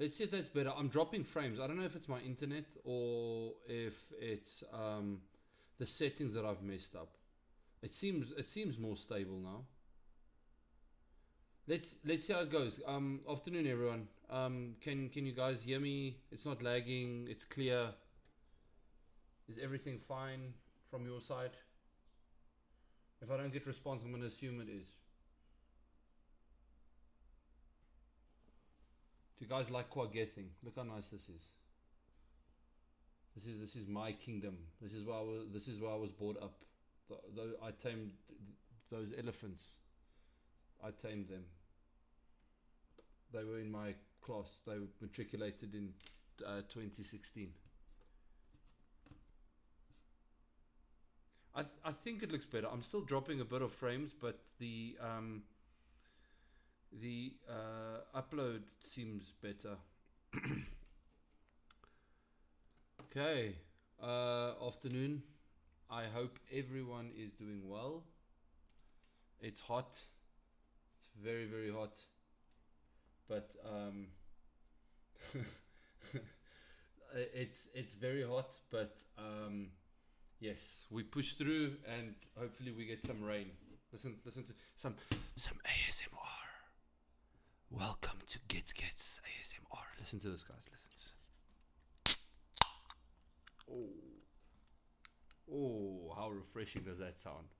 Let's see if that's better. I'm dropping frames. I don't know if it's my internet or if it's the settings that I've messed up. It seems more stable now. Let's see how it goes. Afternoon, everyone. Can you guys hear me? It's not lagging. It's clear. Is everything fine from your side? If I don't get response, I'm going to assume it is. Do you guys like Kwagething? Look how nice this is. This is my kingdom. This is where I was brought up. I tamed those elephants. I tamed them. They were in my class. They matriculated in 2016. I think it looks better. I'm still dropping a bit of frames, but the upload seems better. Okay. Afternoon. I hope everyone is doing well. It's hot. It's very, very hot. But it's very hot. But yes, we push through, and hopefully we get some rain. Listen to some ASMR. Welcome to Gets ASMR. Listen to this, guys. Listen. Oh, how refreshing does that sound?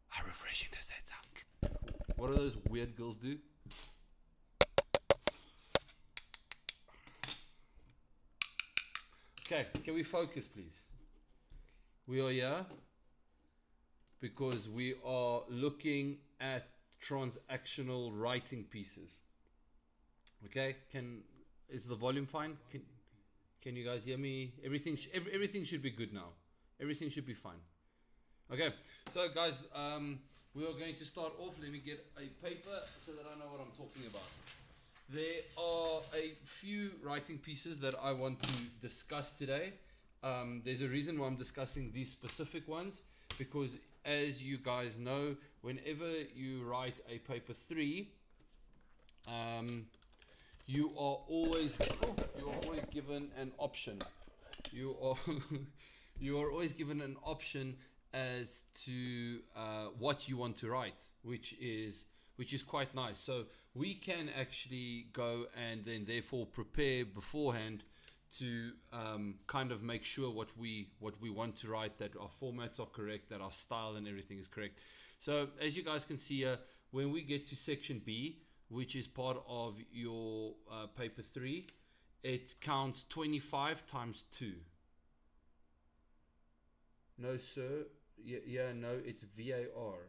How refreshing does that sound? What do those weird girls do? Okay, can we focus, please? We are here because we are looking at transactional writing pieces. Okay, is the volume fine? Can you guys hear me? Everything should be good now. Everything should be fine. Okay, so guys, we are going to start off. Let me get a paper so that I know what I'm talking about. There are a few writing pieces that I want to discuss today. There's a reason why I'm discussing these specific ones, because as you guys know, whenever you write a paper 3, you are always given an option. You are always given an option as to what you want to write, which is quite nice. So we can actually go and then therefore prepare beforehand to kind of make sure what we want to write, that our formats are correct, that our style and everything is correct. So as you guys can see here, when we get to section B, which is part of your paper 3, it counts 25 times 2. No, sir. Yeah, no, it's VAR.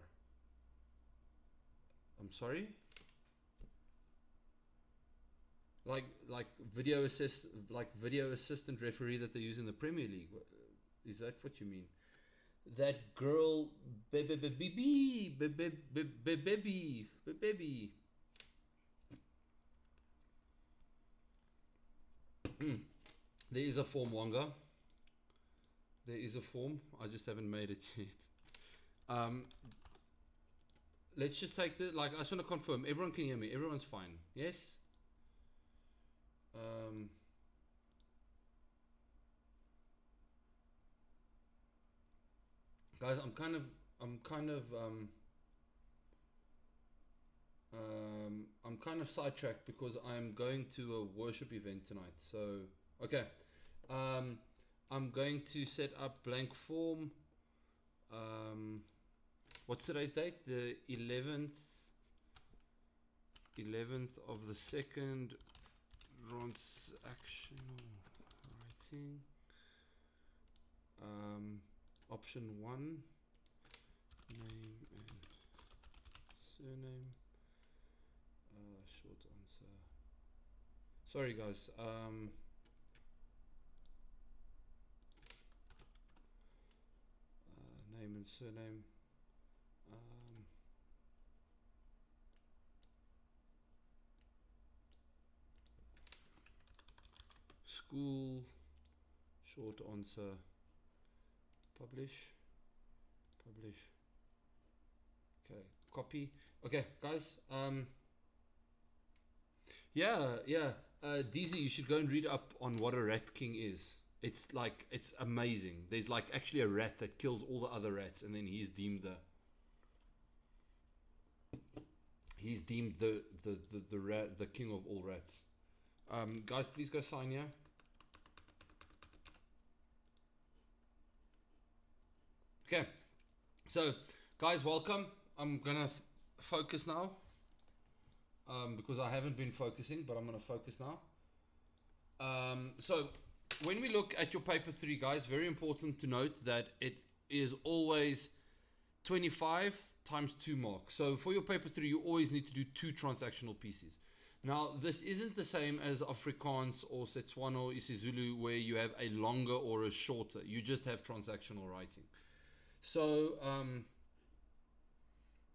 I'm sorry? Like video assistant referee that they use in the Premier League. Is that what you mean? That girl, baby. There is a form, Wanga. There is a form. I just haven't made it yet. Let's just take the, I just want to confirm. Everyone can hear me. Everyone's fine. Yes? Guys, I'm kind of sidetracked because I'm going to a worship event tonight. So, okay. I'm going to set up blank form. What's today's date? The 11th of the 2nd. Transactional writing. Option 1. Name and surname. Short answer. Sorry guys. Name and surname. School. Short answer. Publish. Okay, copy. Okay, guys. Yeah, yeah. DZ, you should go and read up on what a rat king is. It's like, it's amazing. There's like actually a rat that kills all the other rats, and then he's deemed the rat, the king of all rats. Guys, please go sign here. Okay, so guys, welcome. I'm gonna focus now, because I haven't been focusing, but I'm gonna focus now. So when we look at your paper 3, guys, very important to note that it is always 25 times 2 marks. So for your paper 3, you always need to do 2 transactional pieces. Now, this isn't the same as Afrikaans or Setswana or isiZulu, where you have a longer or a shorter. You just have transactional writing. So,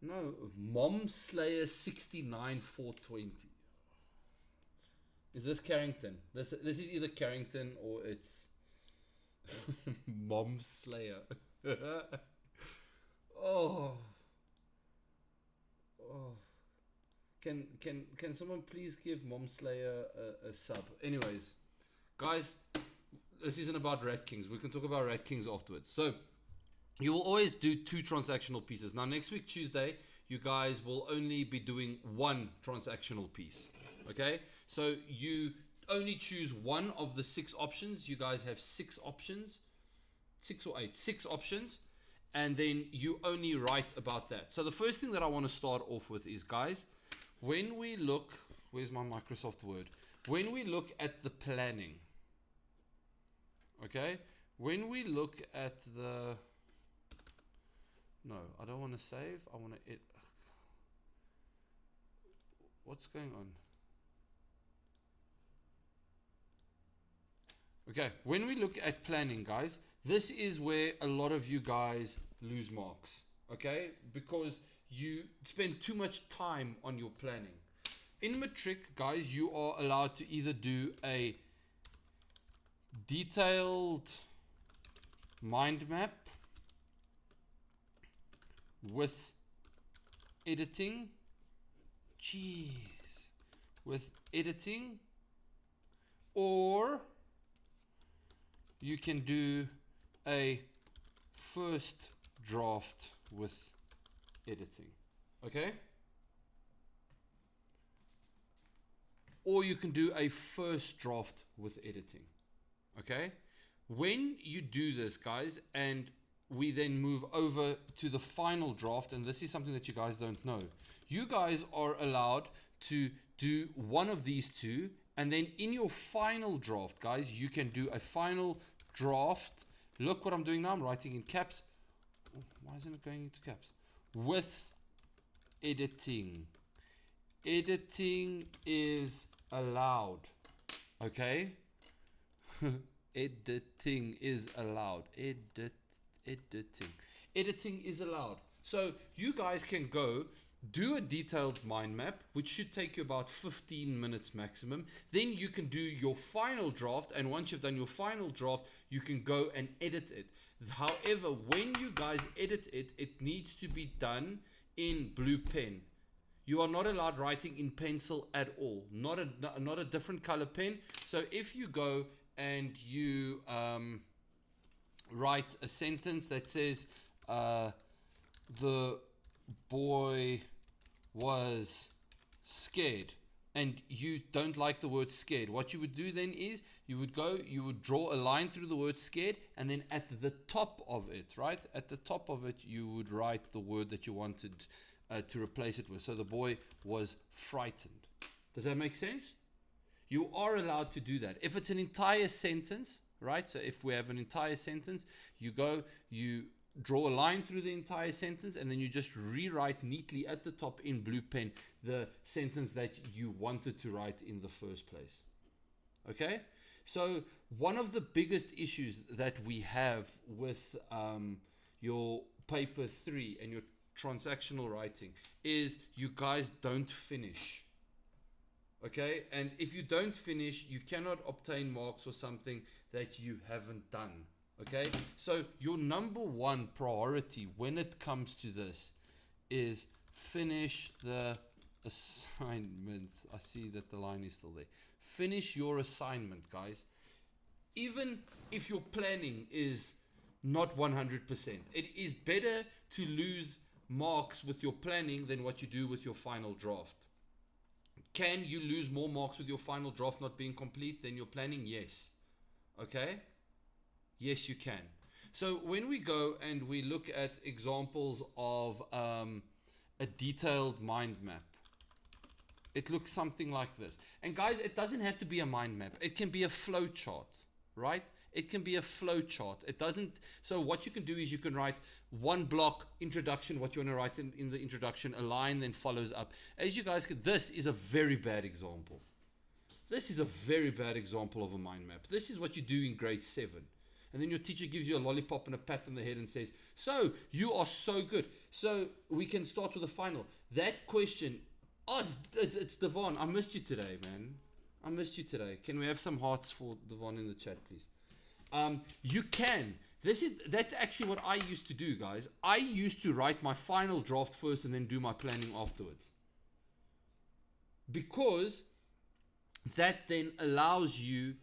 no, Mom Slayer 69420. Is this Carrington? This is either Carrington or it's Mom Slayer. Oh. Oh. Can someone please give Mom Slayer a sub? Anyways, guys, this isn't about Rat Kings. We can talk about Rat Kings afterwards. So you will always do 2 transactional pieces. Now next week Tuesday, you guys will only be doing 1 transactional piece. Okay? So you only choose one of the 6 options. You guys have 6 options. 6 or 8? 6 options. And then you only write about that. So the first thing that I want to start off with is, guys, when we look, where's my Microsoft Word? When we look at the planning, okay? When we look at the, no, I don't want to save. I want to, what's going on? Okay, when we look at planning, guys, this is where a lot of you guys lose marks, okay? Because you spend too much time on your planning. In Matric, guys, you are allowed to either do a detailed mind map with editing, with editing, or you can do a first draft with editing, okay? Or you can do a first draft with editing, okay? When you do this, guys, and we then move over to the final draft, and this is something that you guys don't know, you guys are allowed to do one of these 2, and then in your final draft, guys, you can do a final draft. Look what I'm doing now. I'm writing in caps. Oh, why isn't it going into caps? With editing. Editing is allowed. Okay? Editing is allowed. Editing. Editing is allowed. So you guys can go do a detailed mind map, which should take you about 15 minutes maximum. Then you can do your final draft, and once you've done your final draft, you can go and edit it. However, when you guys edit it, it needs to be done in blue pen. You are not allowed writing in pencil at all. Not a different color pen. So if you go and you write a sentence that says the boy was scared, and you don't like the word scared, what you would do then is you would draw a line through the word scared, and then at the top of it, right at the top of it, you would write the word that you wanted to replace it with. So the boy was frightened. Does that make sense? You are allowed to do that. If it's an entire sentence, right? So if we have an entire sentence, you draw a line through the entire sentence, and then you just rewrite neatly at the top in blue pen the sentence that you wanted to write in the first place. Okay? So one of the biggest issues that we have with your paper 3 and your transactional writing is you guys don't finish. Okay? And if you don't finish, you cannot obtain marks for something that you haven't done. Okay, so your number 1 priority when it comes to this is finish the assignments. I see that the line is still there. Finish your assignment, guys. Even if your planning is not 100%, it is better to lose marks with your planning than what you do with your final draft. Can you lose more marks with your final draft not being complete than your planning? Yes. Okay? Yes, you can. So when we go and we look at examples of a detailed mind map, it looks something like this. And guys, it doesn't have to be a mind map. It can be a flow chart, right? It can be a flow chart. It doesn't. So what you can do is you can write one block, introduction, what you want to write in the introduction, a line then follows up. As you guys can, this is a very bad example. This is a very bad example of a mind map. This is what you do in grade 7. And then your teacher gives you a lollipop and a pat on the head and says, so you are so good. So we can start with the final. That question, oh, it's Devon. I missed you today, man. I missed you today. Can we have some hearts for Devon in the chat, please? You can. That's actually what I used to do, guys. I used to write my final draft first and then do my planning afterwards. Because that then allows you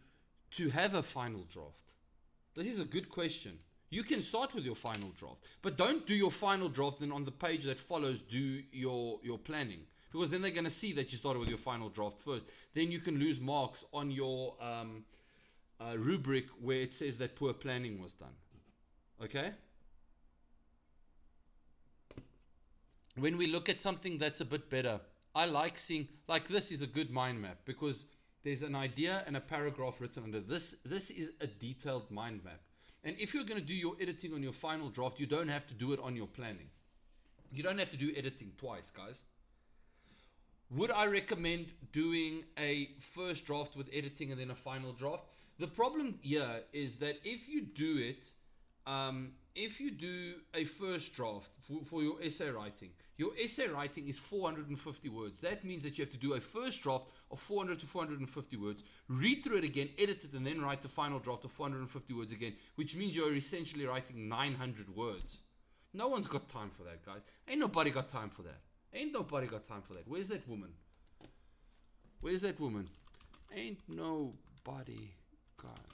to have a final draft. This is a good question. You can start with your final draft, but don't do your final draft and on the page that follows do your planning, because then they're going to see that you started with your final draft first. Then you can lose marks on your rubric where it says that poor planning was done. Okay? When we look at something that's a bit better, I like seeing, like this is a good mind map because there's an idea and a paragraph written under this. This is a detailed mind map. And if you're going to do your editing on your final draft, you don't have to do it on your planning. You don't have to do editing twice, guys. Would I recommend doing a first draft with editing and then a final draft? The problem here is that if you do it, if you do a first draft for your essay writing is 450 words. That means that you have to do a first draft of 400 to 450 words, read through it again, edit it, and then write the final draft of 450 words again, which means you're essentially writing 900 words. No one's got time for that, guys. Ain't nobody got time for that. Ain't nobody got time for that. Where's that woman? Where's that woman? Ain't nobody got time.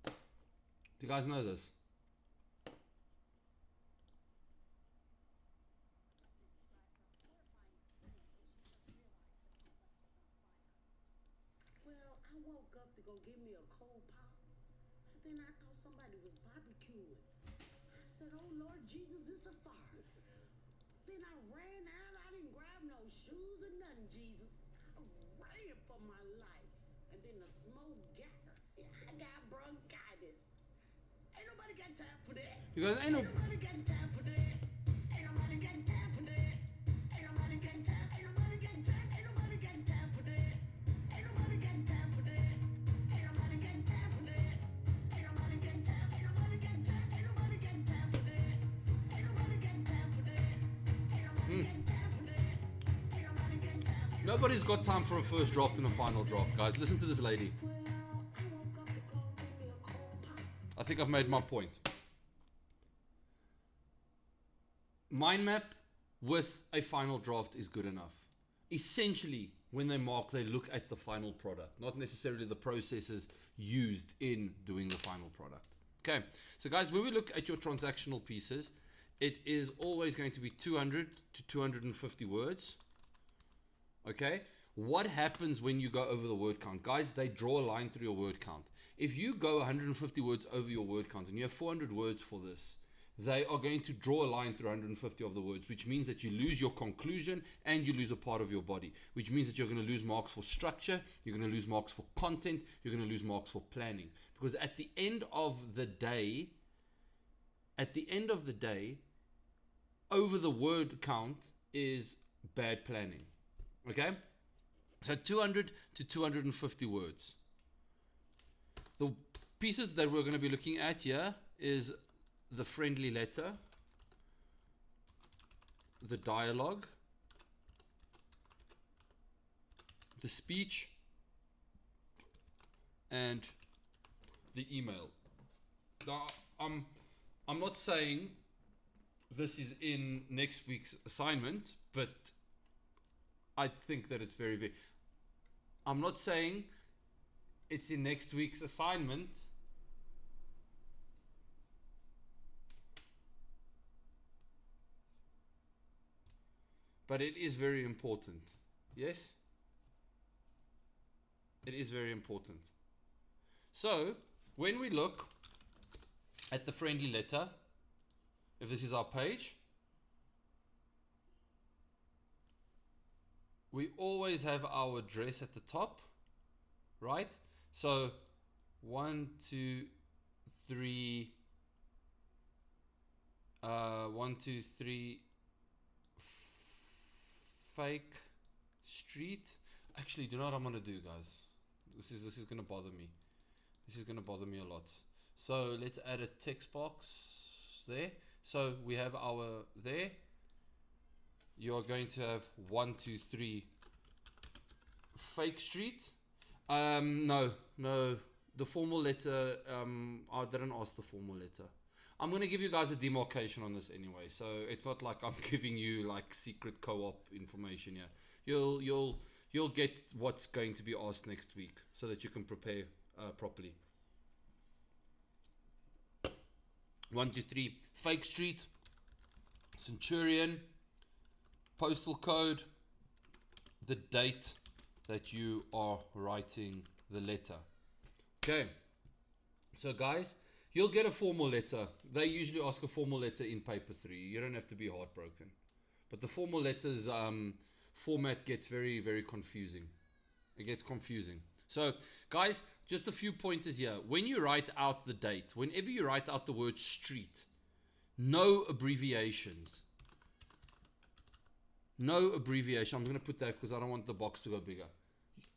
Do you guys know this? Well, I woke up to go get me a cold pop, and then I thought somebody was barbecuing. I said, oh Lord Jesus, it's a fire. Then I ran out, I didn't grab no shoes or nothing, Jesus. I ran for my life. And then the smoke got her. I got bronchitis. Ain't nobody got time for that. You guys ain't nobody got time for that. Ain't nobody got time for that. Ain't nobody got time. Ain't nobody got time. Ain't nobody got time for that. Ain't nobody got time for that. Ain't nobody got time for that. Ain't nobody got time. Ain't nobody got time. Ain't nobody got time for that. Ain't nobody got time for that. Ain't nobody got time for that. Ain't nobody got time. Nobody's got time for a first draft and a final draft, guys. Listen to this lady. Well, I woke up to go get me a cold pop. I think I've made my point. Mind map with a final draft is good enough. Essentially, when they mark, they look at the final product, not necessarily the processes used in doing the final product. Okay, so guys, when we look at your transactional pieces, it is always going to be 200 to 250 words. Okay, what happens when you go over the word count? Guys, they draw a line through your word count. If you go 150 words over your word count and you have 400 words for this, they are going to draw a line through 150 of the words, which means that you lose your conclusion and you lose a part of your body, which means that you're going to lose marks for structure, you're going to lose marks for content, you're going to lose marks for planning. Because at the end of the day, over the word count is bad planning. Okay? So 200 to 250 words. The pieces that we're going to be looking at here is the friendly letter, the dialogue, the speech, and the email. Now, I'm not saying this is in next week's assignment, but I think that it's very, very. I'm not saying it's in next week's assignment. But it is very important. Yes? It is very important. So, when we look at the friendly letter, if this is our page, we always have our address at the top, right? So 1, 2, 3, 1, 2, 3 Fake Street. Actually, do you know what I'm gonna do, guys? This is gonna bother me. This is gonna bother me a lot. So let's add a text box there. So we have our there. You are going to have 1, 2, 3 Fake Street. No, the formal letter. I didn't ask the formal letter. I'm gonna give you guys a demarcation on this anyway, so it's not like I'm giving you like secret co-op information here. You'll get what's going to be asked next week, so that you can prepare properly. 1, 2, 3 Fake Street, Centurion, postal code, the date that you are writing the letter. Okay, so guys, you'll get a formal letter. They usually ask a formal letter in paper 3. You don't have to be heartbroken. But the formal letters format gets very, very confusing. It gets confusing. So, guys, just a few pointers here. When you write out the date, whenever you write out the word street, no abbreviations. No abbreviation. I'm going to put that because I don't want the box to go bigger.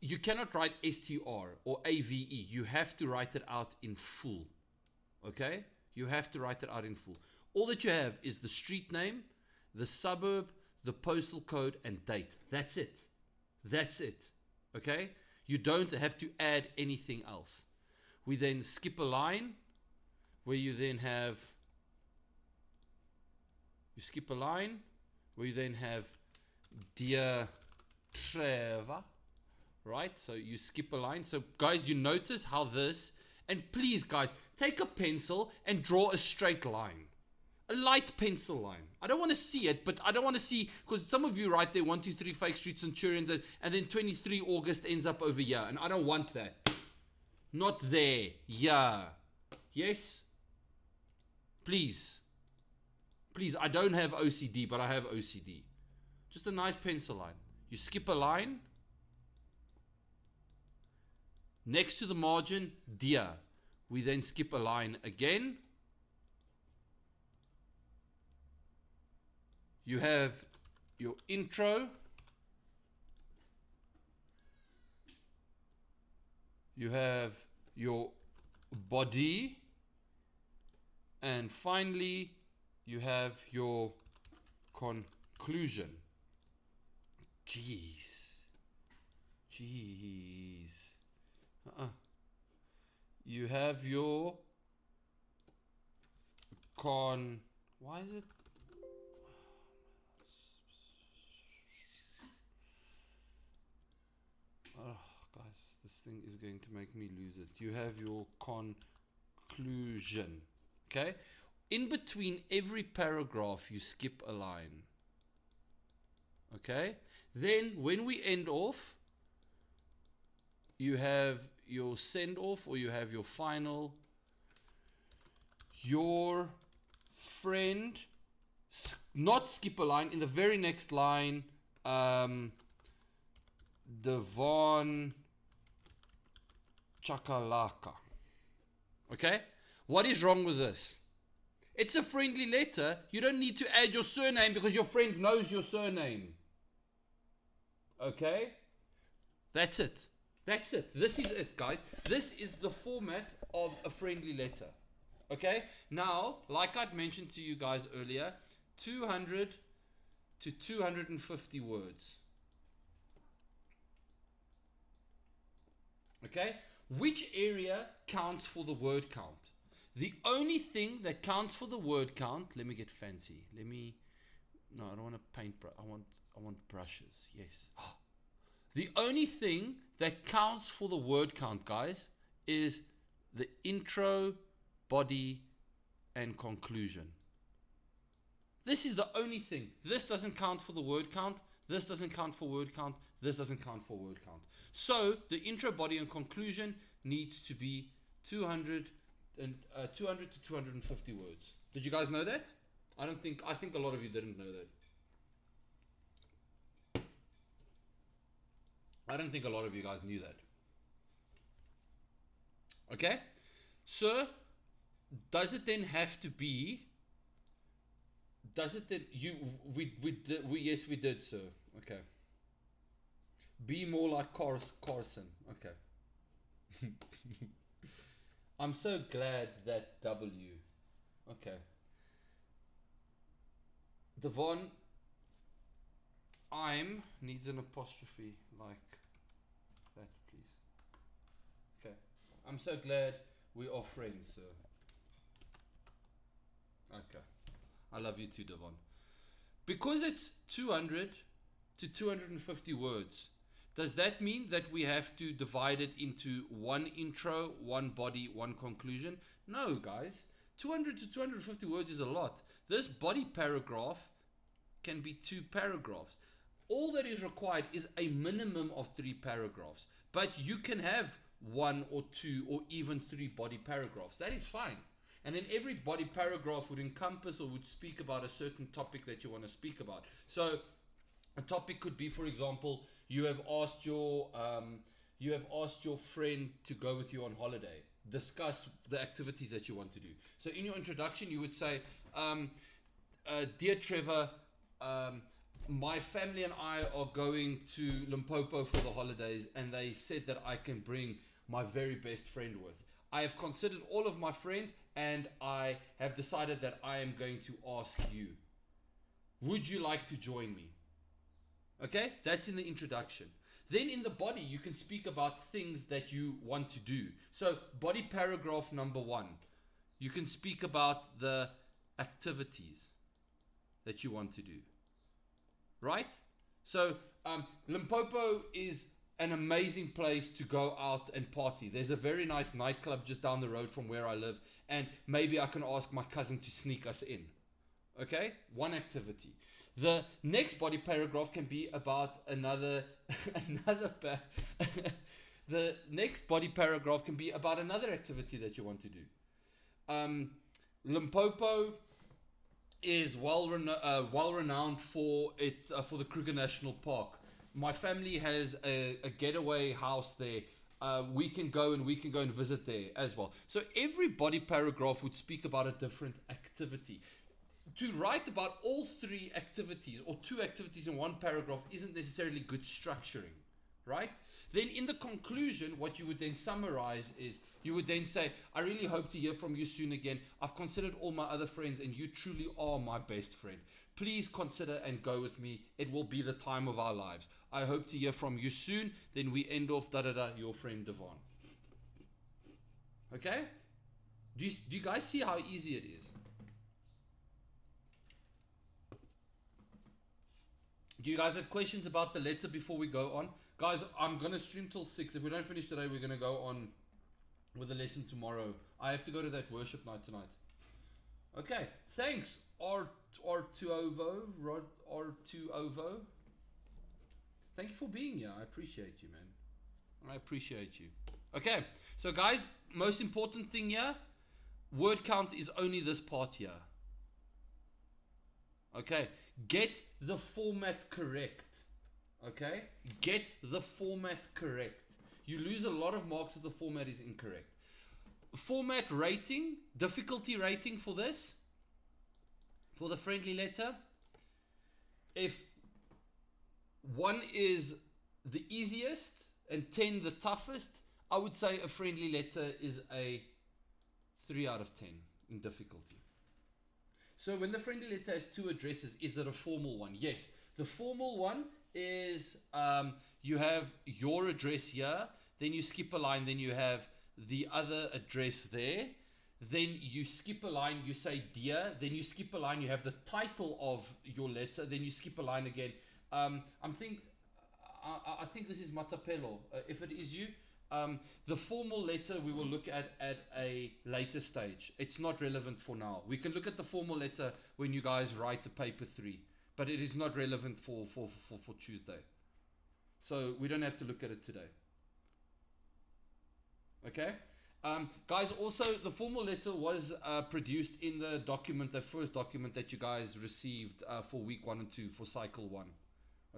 You cannot write STR or AVE. You have to write it out in full. Okay? You have to write it out in full. All that you have is the street name, the suburb, the postal code, and date. That's it. That's it. Okay? You don't have to add anything else. We then skip a line where you then have... You skip a line where you then have Dear Trevor. Right? So you skip a line. So guys, you notice how this... And please, guys, take a pencil and draw a straight line. A light pencil line. I don't want to see it, but I don't want to see... Because some of you write there 1, 2, 3 Fake Street Centurions, and then 23 August ends up over here. And I don't want that. Not there. Yeah. Yes? Please. Please, I don't have OCD, but I have OCD. Just a nice pencil line. You skip a line. Next to the margin, dear. We then skip a line again. You have your intro. You have your body. And finally, you have your conclusion. Jeez. You have your why is it? Oh, guys, this thing is going to make me lose it. You have your conclusion. Okay? In between every paragraph, you skip a line. Okay? Then, when we end off, you have your send off, or you have your final. Your friend, not skip a line, in the very next line, Devon Chakalaka. Okay? What is wrong with this? It's a friendly letter. You don't need to add your surname because your friend knows your surname. Okay? That's it. That's it. This is it, guys. This is the format of a friendly letter. Okay? Now, like I'd mentioned to you guys earlier, 200 to 250 words. Okay? Which area counts for the word count? The only thing that counts for the word count, let me get fancy. No, I don't want to paint, I I want brushes. Yes. The only thing that counts for the word count, guys, is the intro, body, and conclusion. This is the only thing. This doesn't count for the word count. This doesn't count for word count. This doesn't count for word count. So the intro, body, and conclusion needs to be 200 to 250 words. Did you guys know that? I think a lot of you didn't know that. I don't think a lot of you guys knew that. Okay? So, does it then have to be, does it then, yes, we did, sir. Okay. Be more like Carson. Okay. I'm so glad that W. Okay. Devon, I'm needs an apostrophe like that, please. Okay. I'm so glad we are friends, sir. Okay. I love you too, Devon. Because it's 200 to 250 words, does that mean that we have to divide it into one intro, one body, one conclusion? No, guys. 200 to 250 words is a lot. This body paragraph can be 2 paragraphs. All that is required is a minimum of 3 paragraphs. But you can have 1 or 2 or even 3 body paragraphs. That is fine. And then every body paragraph would encompass or would speak about a certain topic that you want to speak about. So a topic could be, for example, you have asked your friend to go with you on holiday. Discuss the activities that you want to do. So in your introduction, you would say, dear Trevor, my family and I are going to Limpopo for the holidays, and they said that I can bring my very best friend with. I have considered all of my friends, and I have decided that I am going to ask you, would you like to join me? Okay, that's in the introduction. Then in the body, you can speak about things that you want to do. So body paragraph number 1, you can speak about the activities that you want to do. Right? So Limpopo is an amazing place to go out and party. There's a very nice nightclub just down the road from where I live, and maybe I can ask my cousin to sneak us in. Okay? One activity. The next body paragraph can be about another the next body paragraph can be about another activity that you want to do. Limpopo is well renowned for the Kruger National Park. My family has a getaway house there. We can go and visit there as well. So every body paragraph would speak about a different activity. To write about all 3 activities or 2 activities in one paragraph isn't necessarily good structuring, right? Then in the conclusion, what you would then summarize is, you would then say, I really hope to hear from you soon again. I've considered all my other friends, and you truly are my best friend. Please consider and go with me. It will be the time of our lives. I hope to hear from you soon. Then we end off, your friend Devon. Okay? Do you guys see how easy it is? Do you guys have questions about the letter before we go on? Guys, I'm going to stream till 6. If we don't finish today, we're going to go on with the lesson tomorrow. I have to go to that worship night tonight. Okay, thanks, R2OVO, R2OVO. Thank you for being here. I appreciate you, man. I appreciate you. Okay, so guys, most important thing here, word count is only this part here. Okay, get the format correct. Okay, get the format correct. You lose a lot of marks if the format is incorrect. Format rating, difficulty rating for this, for the friendly letter. If 1 is the easiest and 10 the toughest, I would say a friendly letter is a 3 out of 10 in difficulty. So when the friendly letter has 2 addresses, is it a formal one? Yes. The formal one is you have your address here, then you skip a line, then you have the other address there, then you skip a line, you say dear, then you skip a line, you have the title of your letter, then you skip a line again, I think this is Matapelo. If it is you, the formal letter we will look at a later stage. It's not relevant for now. We can look at the formal letter when you guys write the paper 3, but it is not relevant for Tuesday. So we don't have to look at it today. Okay? Guys, also the formal letter was produced in the document, the first document that you guys received for week 1 and 2 for cycle 1.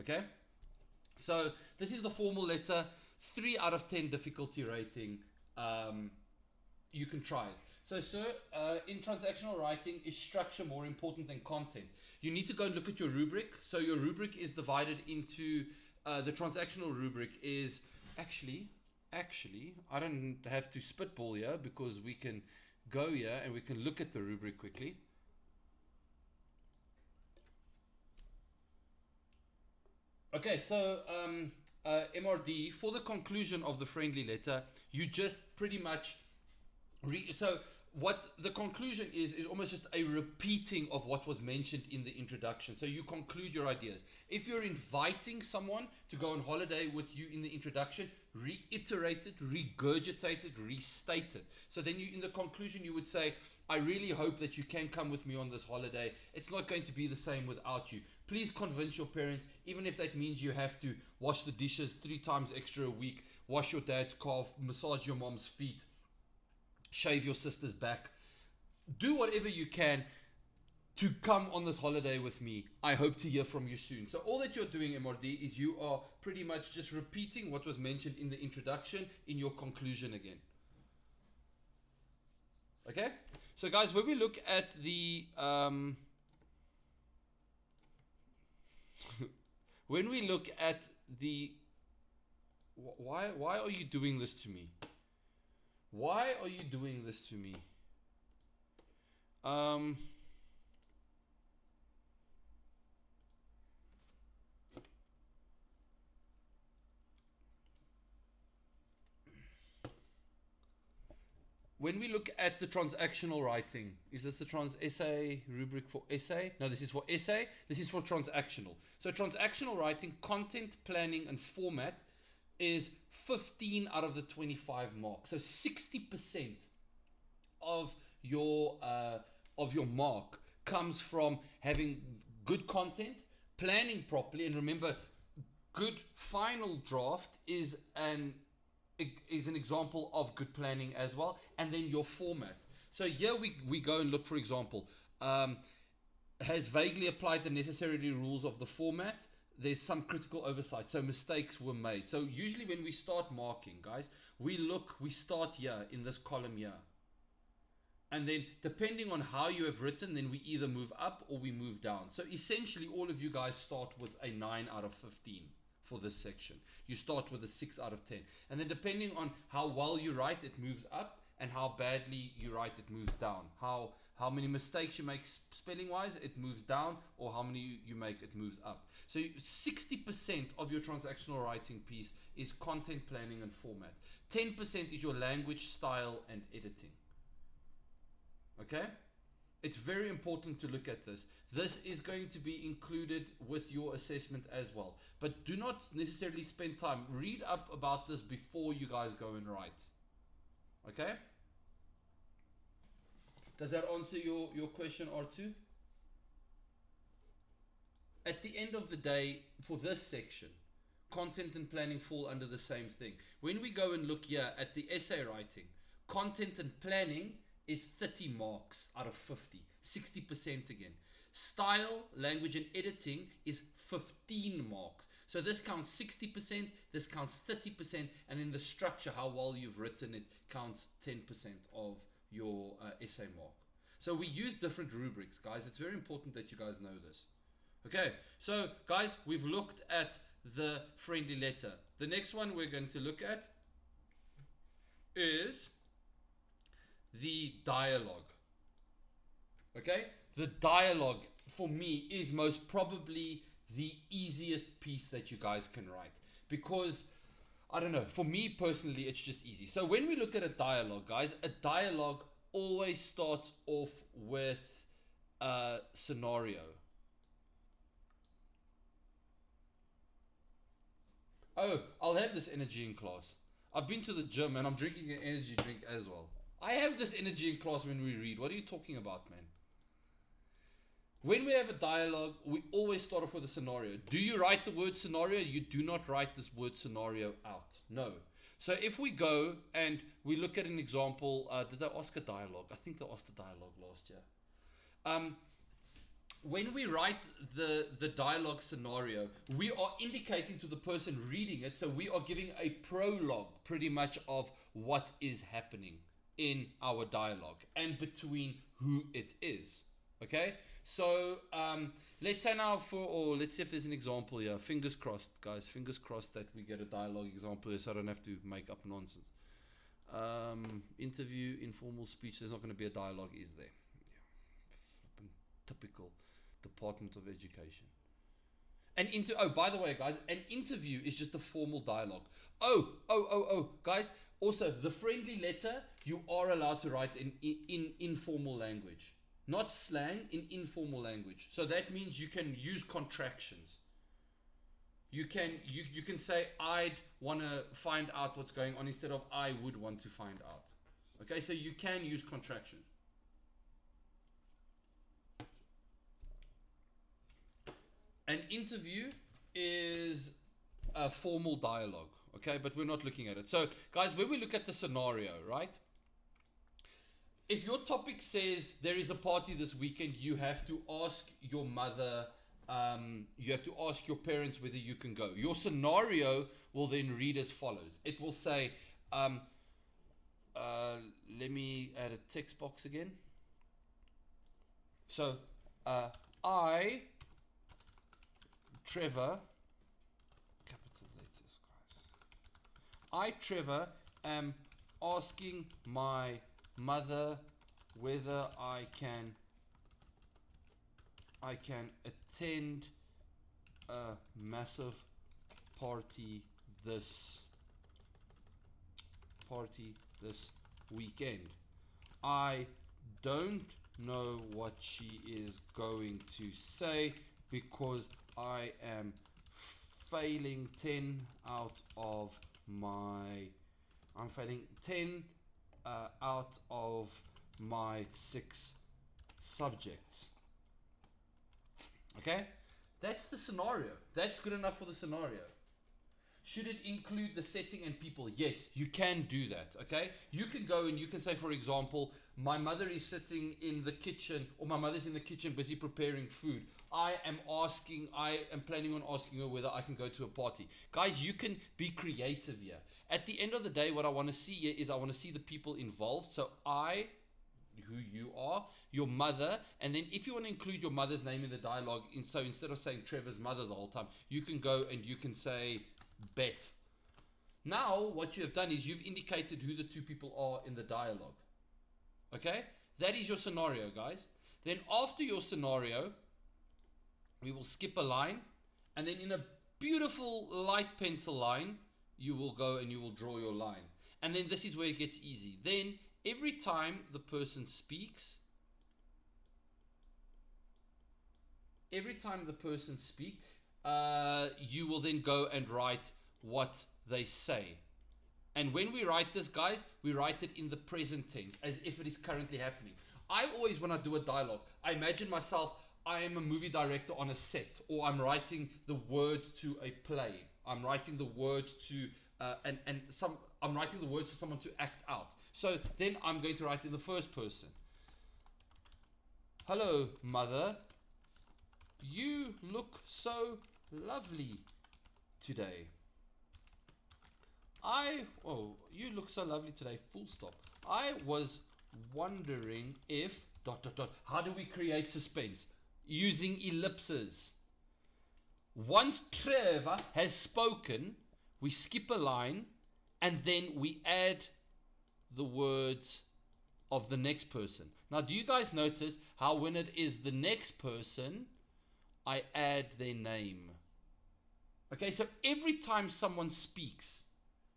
Okay? So this is the formal letter, 3 out of 10 difficulty rating. You can try it. So, sir, in transactional writing, is structure more important than content? You need to go and look at your rubric. So your rubric is divided into, the transactional rubric is actually, I don't have to spitball here because we can go here and we can look at the rubric quickly. Okay, so MRD, for the conclusion of the friendly letter, you just pretty much so what the conclusion is almost just a repeating of what was mentioned in the introduction. So you conclude your ideas. If you're inviting someone to go on holiday with you in the introduction, reiterate it, regurgitate it, restate it. So then you, in the conclusion, you would say, I really hope that you can come with me on this holiday. It's not going to be the same without you. Please convince your parents, even if that means you have to wash the dishes 3 times extra a week, wash your dad's calf, massage your mom's feet, shave your sister's back. Do whatever you can to come on this holiday with me. I hope to hear from you soon. So all that you're doing, MRD, is you are pretty much just repeating what was mentioned in the introduction in your conclusion again. Okay? So guys, when we look at the when we look at the why are you doing this to me? Why are you doing this to me? When we look at the transactional writing, is this the essay rubric for essay? No, this is for essay. This is for transactional. So transactional writing, content, planning, and format is 15 out of the 25 marks. So 60% of your mark comes from having good content, planning properly, and remember, good final draft is an example of good planning as well, and then your format. So here we go and look, for example, has vaguely applied the necessary rules of the format. There's some critical oversight, so mistakes were made. So usually when we start marking, guys, we start here in this column here. And then depending on how you have written, then we either move up or we move down. So essentially all of you guys start with a 9 out of 15 for this section. You start with a 6 out of 10. And then depending on how well you write, it moves up, and how badly you write, it moves down. How many mistakes you make spelling wise, it moves down, or how many you make, it moves up. So 60% of your transactional writing piece is content, planning, and format. 10% is your language, style, and editing. Okay? It's very important to look at this. This is going to be included with your assessment as well. But do not necessarily spend time. Read up about this before you guys go and write. Okay? Does that answer your question, R2? At the end of the day, for this section, content and planning fall under the same thing. When we go and look here at the essay writing, content and planning is 30 marks out of 50, 60% again. Style, language, and editing is 15 marks. So this counts 60%, this counts 30%, and in the structure, how well you've written it, counts 10% of your essay mark. So we use different rubrics, guys. It's very important that you guys know this. Okay, so guys, we've looked at the friendly letter. The next one we're going to look at is the dialogue. Okay, the dialogue for me is most probably the easiest piece that you guys can write, because I don't know, for me personally, it's just easy. So when we look at a dialogue, guys, a dialogue always starts off with a scenario. Oh, I'll have this energy in class. I've been to the gym and I'm drinking an energy drink as well. I have this energy in class when we read. What are you talking about, man? When we have a dialogue, we always start off with a scenario. Do you write the word scenario? You do not write this word scenario out. No. So if we go and we look at an example, did they ask a dialogue? I think they asked a dialogue last year. When we write the dialogue scenario, we are indicating to the person reading it, so we are giving a prologue pretty much of what is happening in our dialogue and between who it is. Okay, so let's say now let's see if there's an example here. Fingers crossed, guys. Fingers crossed that we get a dialogue example here, so I don't have to make up nonsense. Interview, informal speech. There's not going to be a dialogue, is there? Yeah. Typical Department of Education. By the way, guys, an interview is just a formal dialogue. Guys. Also, the friendly letter you are allowed to write in informal language. Not slang, in informal language. So that means you can use contractions. You can say I'd want to find out what's going on instead of I would want to find out. Okay, so you can use contractions. An interview is a formal dialogue, okay, but we're not looking at it. So guys, when we look at the scenario, right? If your topic says there is a party this weekend, you have to ask your mother, you have to ask your parents whether you can go. Your scenario will then read as follows. It will say, let me add a text box again. So, I, Trevor, capital letters, guys. I, Trevor, am asking my mother whether I can attend a massive party this weekend. I don't know what she is going to say because I am failing 10 out of my 6 subjects. Okay? That's the scenario. That's good enough for the scenario. Should it include the setting and people? Yes, you can do that. Okay? You can go and you can say, for example, my mother is sitting in the kitchen, or my mother's in the kitchen busy preparing food. I am planning on asking her whether I can go to a party. Guys, you can be creative here. At the end of the day, what I want to see here is I want to see the people involved. So I, who you are, your mother, and then if you want to include your mother's name in the dialogue, so instead of saying Trevor's mother the whole time, you can go and you can say Beth. Now, what you have done is you've indicated who the two people are in the dialogue. Okay? That is your scenario, guys. Then after your scenario, we will skip a line, and then in a beautiful light pencil line, you will go and you will draw your line. And then this is where it gets easy. Then every time the person speaks, you will then go and write what they say. And when we write this, guys, we write it in the present tense, as if it is currently happening. I always, when I do a dialogue, I imagine myself, I am a movie director on a set, or I'm writing the words to a play. I'm writing the words to I'm writing the words for someone to act out. So then I'm going to write in the first person. Hello, mother. You look so lovely today. You look so lovely today, full stop. I was wondering if... ... How do we create suspense? Using ellipses. Once Trevor has spoken, we skip a line and then we add the words of the next person. Now, do you guys notice how when it is the next person, I add their name? Okay, so every time someone speaks,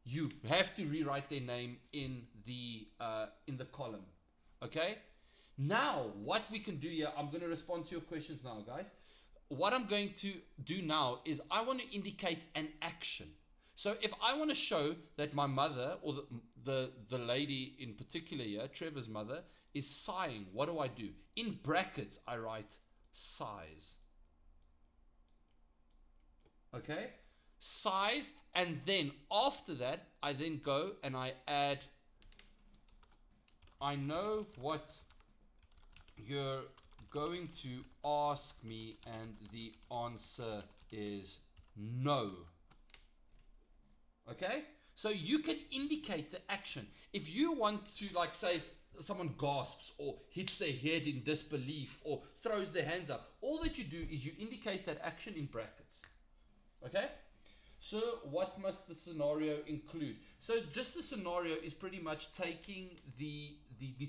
you have to rewrite their name in the column. Okay? Now, what we can do here, I'm going to respond to your questions now, guys. What I'm going to do now is I want to indicate an action. So if I want to show that my mother, or the lady in particular here, Trevor's mother, is sighing, what do? In brackets, I write sighs. Okay? Sighs, and then after that, I then go and I add, I know what you're going to ask me, and the answer is no. Okay? So you can indicate the action. If you want to, like, say, someone gasps or hits their head in disbelief or throws their hands up, all that you do is you indicate that action in brackets. Okay? So what must the scenario include? So just the scenario is pretty much taking the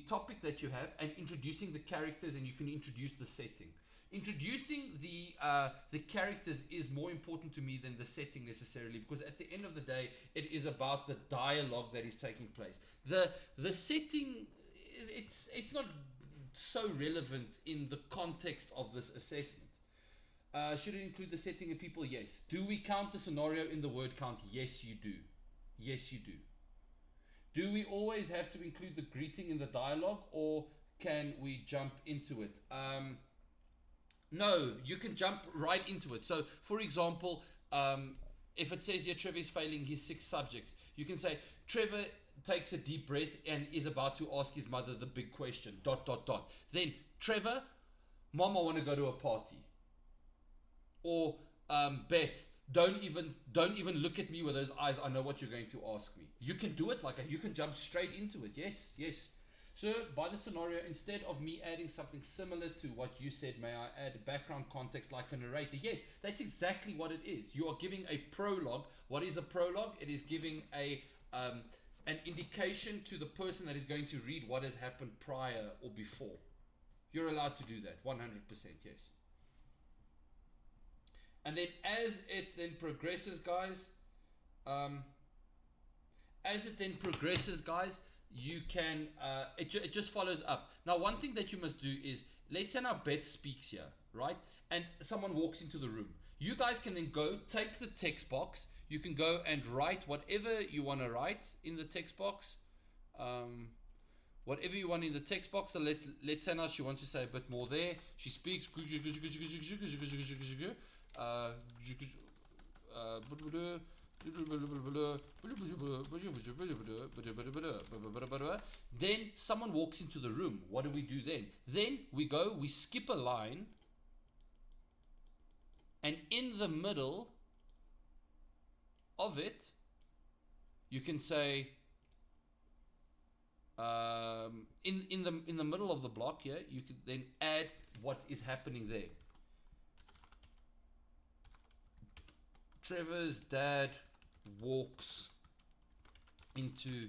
topic that you have and introducing the characters, and you can introduce the setting. Introducing the characters is more important to me than the setting necessarily, because at the end of the day, it is about the dialogue that is taking place. The setting, it's not so relevant in the context of this assessment. Should it include the setting of people? Yes. Do we count the scenario in the word count? Yes, you do. Yes, you do. Do we always have to include the greeting in the dialogue, or can we jump into it? No, you can jump right into it. So, for example, if it says here Trevor is failing his 6 subjects, you can say Trevor takes a deep breath and is about to ask his mother the big question, ... Then, Trevor, Mom, I want to go to a party. Or Beth, don't even look at me with those eyes. I know what you're going to ask me. You can do it you can jump straight into it. Yes. So by the scenario, instead of me adding something similar to what you said, may I add a background context like a narrator? Yes, that's exactly what it is. You are giving a prologue. What is a prologue? It is giving an indication to the person that is going to read what has happened prior or before. You're allowed to do that, 100%, yes. And then as it then progresses, guys, you can, it just follows up. Now, one thing that you must do is, let's say now Beth speaks here, right? And someone walks into the room. You guys can then go, take the text box. You can go and write whatever you want to write in the text box. Whatever you want in the text box. So let's say now she wants to say a bit more there. She speaks. Then someone walks into the room. What do we do then? Then we skip a line, and in the middle of it, you can say, in the middle of the block here, you can then add what is happening there. Trevor's dad walks into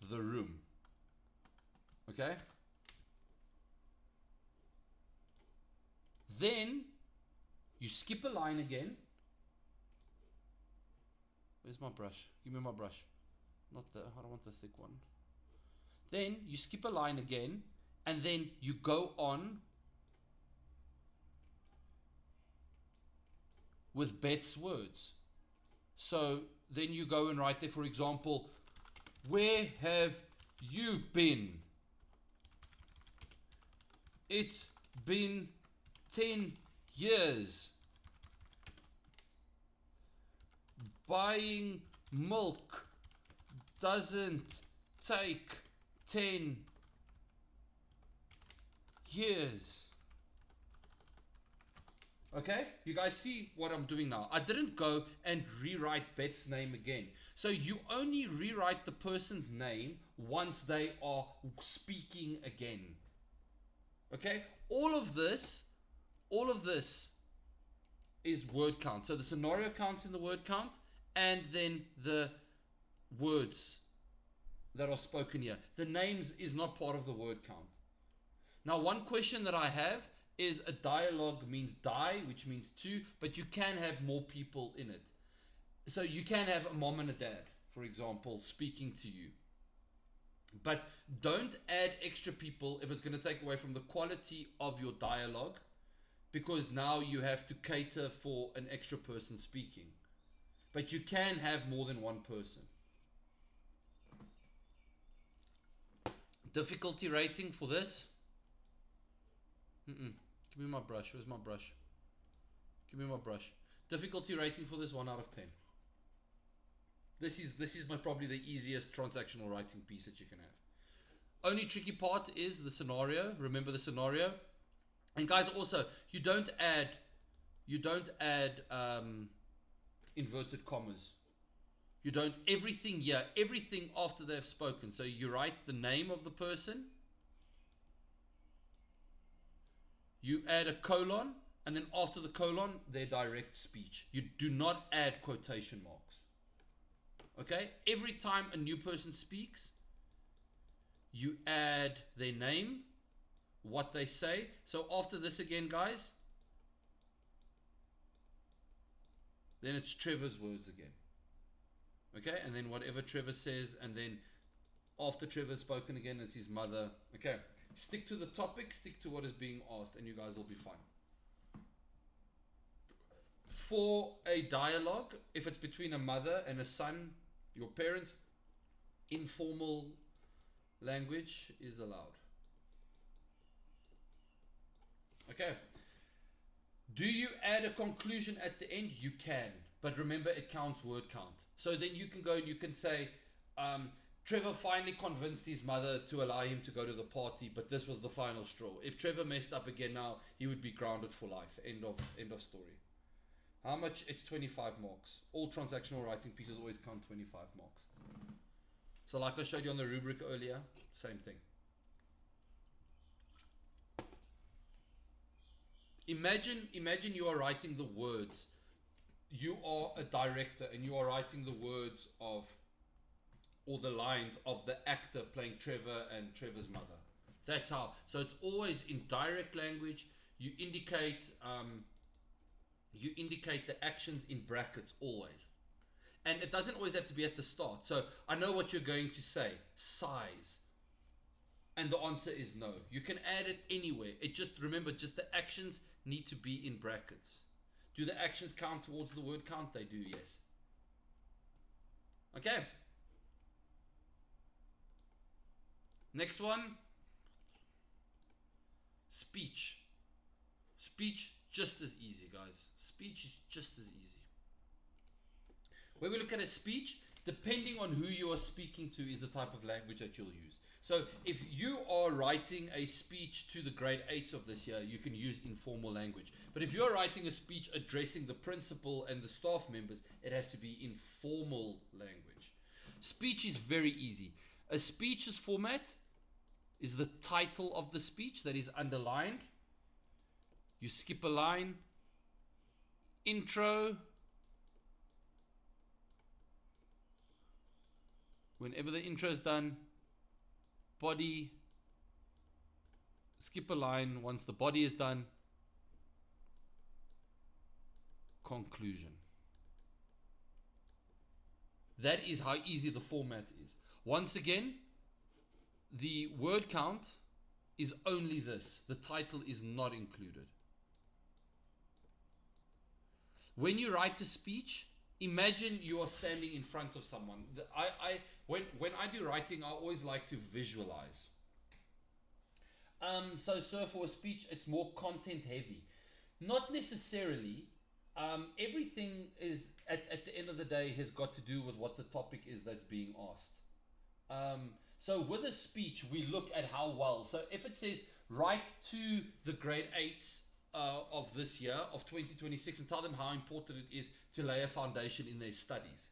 the room. Okay? Then you skip a line again. Where's my brush? Give me my brush. I don't want the thick one. Then you skip a line again, and then you go on with Beth's words. So then you go and write there, for example, where have you been? It's been 10 years. Buying milk doesn't take 10 years. Okay, you guys see what I'm doing now. I didn't go and rewrite Beth's name again. So you only rewrite the person's name once they are speaking again. Okay, all of this is word count. So the scenario counts in the word count, and then the words that are spoken here. The names is not part of the word count. Now, one question that I have is, a dialogue means die, which means two, but you can have more people in it. So you can have a mom and a dad, for example, speaking to you. But don't add extra people if it's going to take away from the quality of your dialogue, because now you have to cater for an extra person speaking. But you can have more than one person. Difficulty rating for this? Give me my brush. Where's my brush? Give me my brush. Difficulty rating for this, 1 out of 10. This is probably the easiest transactional writing piece that you can have. Only tricky part is the scenario. Remember the scenario. And guys, also, you don't add inverted commas. You don't, everything here, everything after they've spoken. So you write the name of the person, you add a colon, and then after the colon, their direct speech. You do not add quotation marks. Okay? Every time a new person speaks, you add their name, what they say. So after this again, guys, then it's Trevor's words again. Okay, and then whatever Trevor says, and then after Trevor's spoken again, it's his mother. Okay, stick to the topic, stick to what is being asked, and you guys will be fine. For a dialogue, if it's between a mother and a son, your parents, informal language is allowed. Okay. Do you add a conclusion at the end? You can, but remember it counts word count. So then you can go and you can say, Trevor finally convinced his mother to allow him to go to the party, but this was the final straw. If Trevor messed up again now, he would be grounded for life. End of story. How much? It's 25 marks. All transactional writing pieces always count 25 marks. So like I showed you on the rubric earlier, same thing. Imagine you are writing the words. You are a director and you are writing the words of, or the lines of the actor playing Trevor and Trevor's mother. That's how. So it's always in direct language. You indicate the actions in brackets always. And it doesn't always have to be at the start. So I know what you're going to say. Size. And the answer is no. You can add it anywhere. It just, remember, just the actions need to be in brackets. Do the actions count towards the word count? They do, yes. Okay. Next one. Speech. Speech, just as easy, guys. Speech is just as easy. When we look at a speech, depending on who you are speaking to is the type of language that you'll use. So if you are writing a speech to the grade 8s of this year, you can use informal language. But if you're writing a speech addressing the principal and the staff members, it has to be in formal language. Speech is very easy. A speech's format is the title of the speech that is underlined. You skip a line. Intro. Whenever the intro is done, body, skip a line. Once the body is done, conclusion. That is how easy the format is. Once again, the word count is only this. The title is not included. When you write a speech, imagine you are standing in front of someone. When I do writing, I always like to visualize. So for a speech, it's more content heavy. Not necessarily. Everything is, at the end of the day, has got to do with what the topic is that's being asked. So with a speech, we look at how well. So if it says, write to the grade 8s of this year, of 2026, and tell them how important it is to lay a foundation in their studies.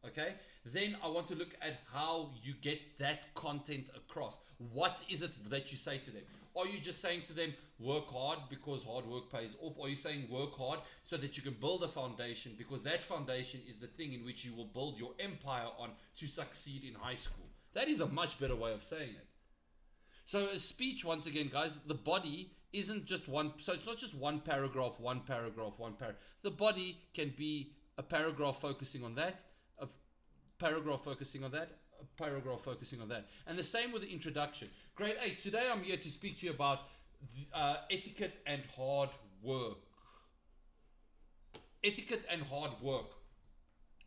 Okay, then I want to look at how you get that content across. What is it that you say to them? Are you just saying to them, work hard because hard work pays off? Or are you saying work hard so that you can build a foundation, because that foundation is the thing in which you will build your empire on to succeed in high school? That is a much better way of saying it. So a speech, once again, guys, the body isn't just one. So it's not just one paragraph, one paragraph, one paragraph. The body can be a paragraph focusing on that, a paragraph focusing on that, a paragraph focusing on that. And the same with the introduction. Grade 8, today I'm here to speak to you about etiquette and hard work. Etiquette and hard work.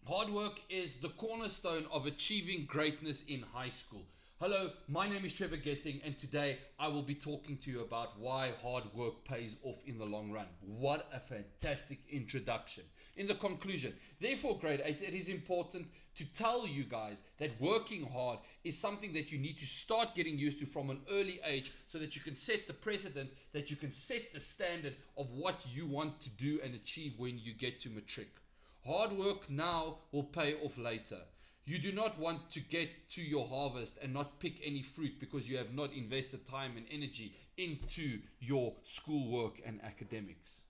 Hard work is the cornerstone of achieving greatness in high school. Hello, my name is Trevor Gething, and today I will be talking to you about why hard work pays off in the long run. What a fantastic introduction. In the conclusion, therefore, grade 8, it is important to tell you guys that working hard is something that you need to start getting used to from an early age so that you can set the precedent, that you can set the standard of what you want to do and achieve when you get to matric. Hard work now will pay off later. You do not want to get to your harvest and not pick any fruit because you have not invested time and energy into your schoolwork and academics.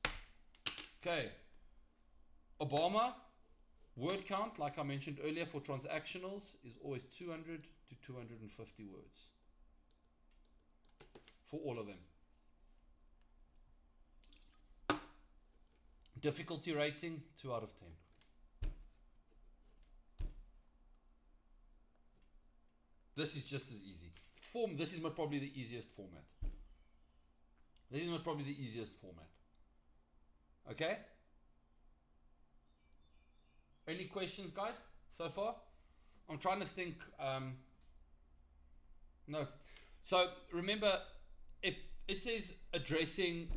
Okay. Obama, word count, like I mentioned earlier, for transactionals is always 200 to 250 words. For all of them. Difficulty rating, 2 out of 10. This is just as easy. This is probably the easiest format. This is probably the easiest format. Okay? Any questions, guys, so far? I'm trying to think. No. So remember, if it says addressing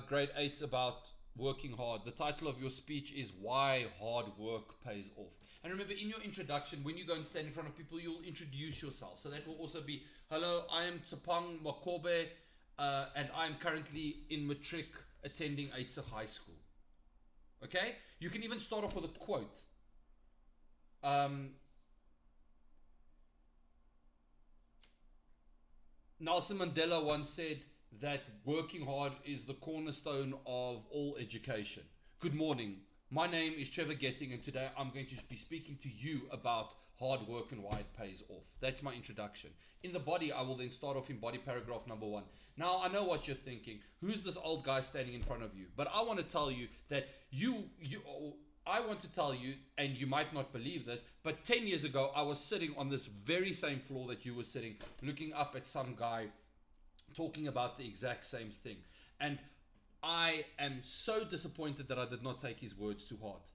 grade 8's about working hard, the title of your speech is Why Hard Work Pays Off. And remember, in your introduction, when you go and stand in front of people, you'll introduce yourself. So that will also be, hello, I am Tsapang Makobe, and I am currently in matric attending Eitze High School. Okay? You can even start off with a quote. Nelson Mandela once said that working hard is the cornerstone of all education. Good morning. My name is Trevor Gething, and today I'm going to be speaking to you about hard work and why it pays off. That's my introduction. In the body, I will then start off in body paragraph number 1. Now, I know what you're thinking. Who's this old guy standing in front of you? But I want to tell you that I want to tell you, and you might not believe this, but 10 years ago, I was sitting on this very same floor that you were sitting, looking up at some guy talking about the exact same thing. And I am so disappointed that I did not take his words to heart.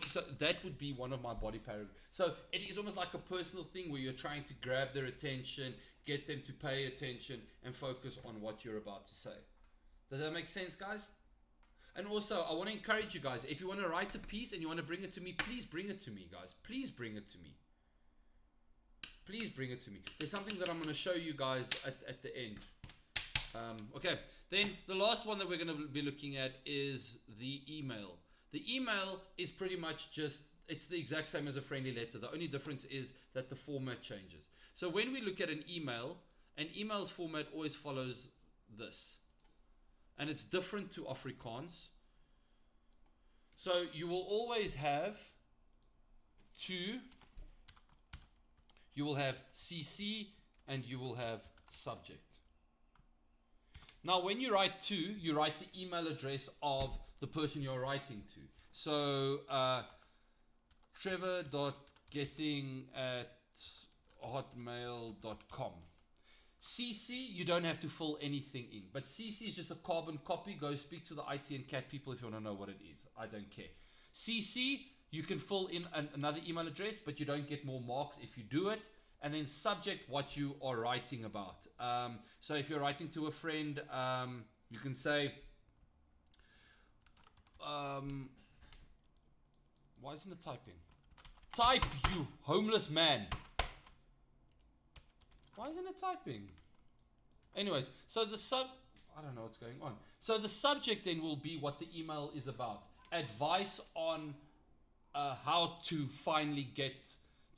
So that would be one of my body paragraphs. So it is almost like a personal thing where you're trying to grab their attention, get them to pay attention, and focus on what you're about to say. Does that make sense, guys? And also, I want to encourage you guys, if you want to write a piece and you want to bring it to me, please bring it to me, guys. Please bring it to me. Please bring it to me. There's something that I'm going to show you guys at the end. Okay, then the last one that we're going to be looking at is the email. The email is pretty much just, it's the exact same as a friendly letter. The only difference is that the format changes. So when we look at an email's format always follows this. And it's different to Afrikaans. So you will always have you will have CC, and you will have subject. Now, when you write to, you write the email address of the person you're writing to. So, trevor.gething@hotmail.com. CC, you don't have to fill anything in. But CC is just a carbon copy. Go speak to the IT and CAT people if you want to know what it is. I don't care. CC, you can fill in another email address, but you don't get more marks if you do it. And then subject, what you are writing about. So if you're writing to a friend, you can say, why isn't it typing? Type, you homeless man. Why isn't it typing? Anyways, so I don't know what's going on. So the subject then will be what the email is about. Advice on how to finally get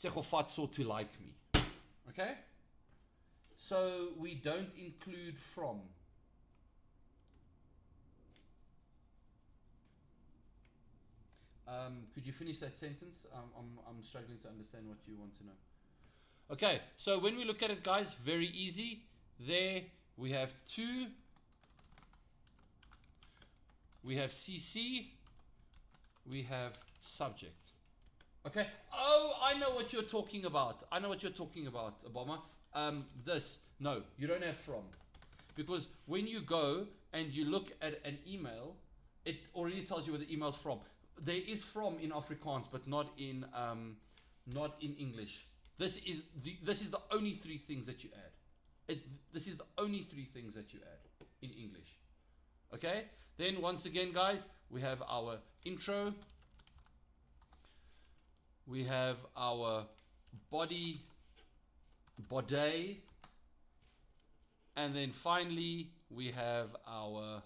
Tsegofatso to like me. Okay? So we don't include from. Could you finish that sentence? I'm struggling to understand what you want to know. Okay, so when we look at it, guys, very easy. There we have to. We have CC. We have subject. Okay. Oh, I know what you're talking about. I know what you're talking about, Obama. This. No, you don't have from. Because when you go and you look at an email, it already tells you where the email's from. there is from in Afrikaans, but not in English. This is the only three things that you add. This is the only three things that you add in English. Okay? Then once again, guys, we have our intro. We have our body, and then finally we have our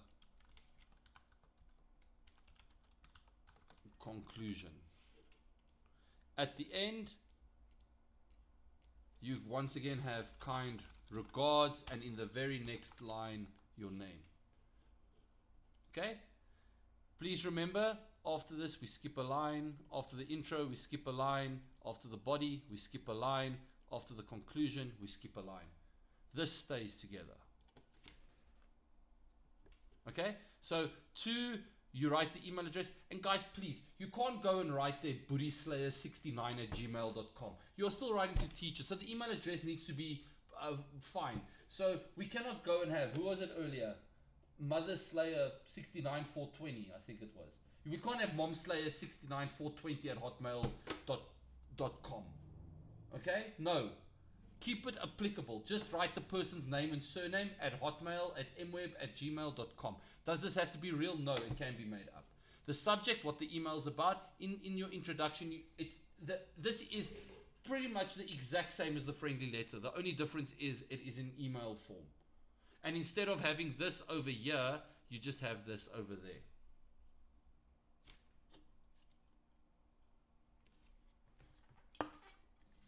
conclusion. At the end, you once again have kind regards, and in the very next line, your name. Okay? Please remember, after this we skip a line. After the intro we skip a line. After the body we skip a line. After the conclusion we skip a line. This stays together. Okay? So you write the email address, and guys, please, you can't go and write there boodieslayer69@gmail.com. You're still writing to teachers, so the email address needs to be fine. So we cannot go and have, who was it earlier? Motherslayer69420, I think it was. We can't have momslayer69420@hotmail.com. Okay? No. Keep it applicable. Just write the person's name and surname at hotmail, at mweb@gmail.com. Does this have to be real? No, it can be made up. The subject, what the email is about, in your introduction, this is pretty much the exact same as the friendly letter. The only difference is it is in email form. And instead of having this over here, you just have this over there.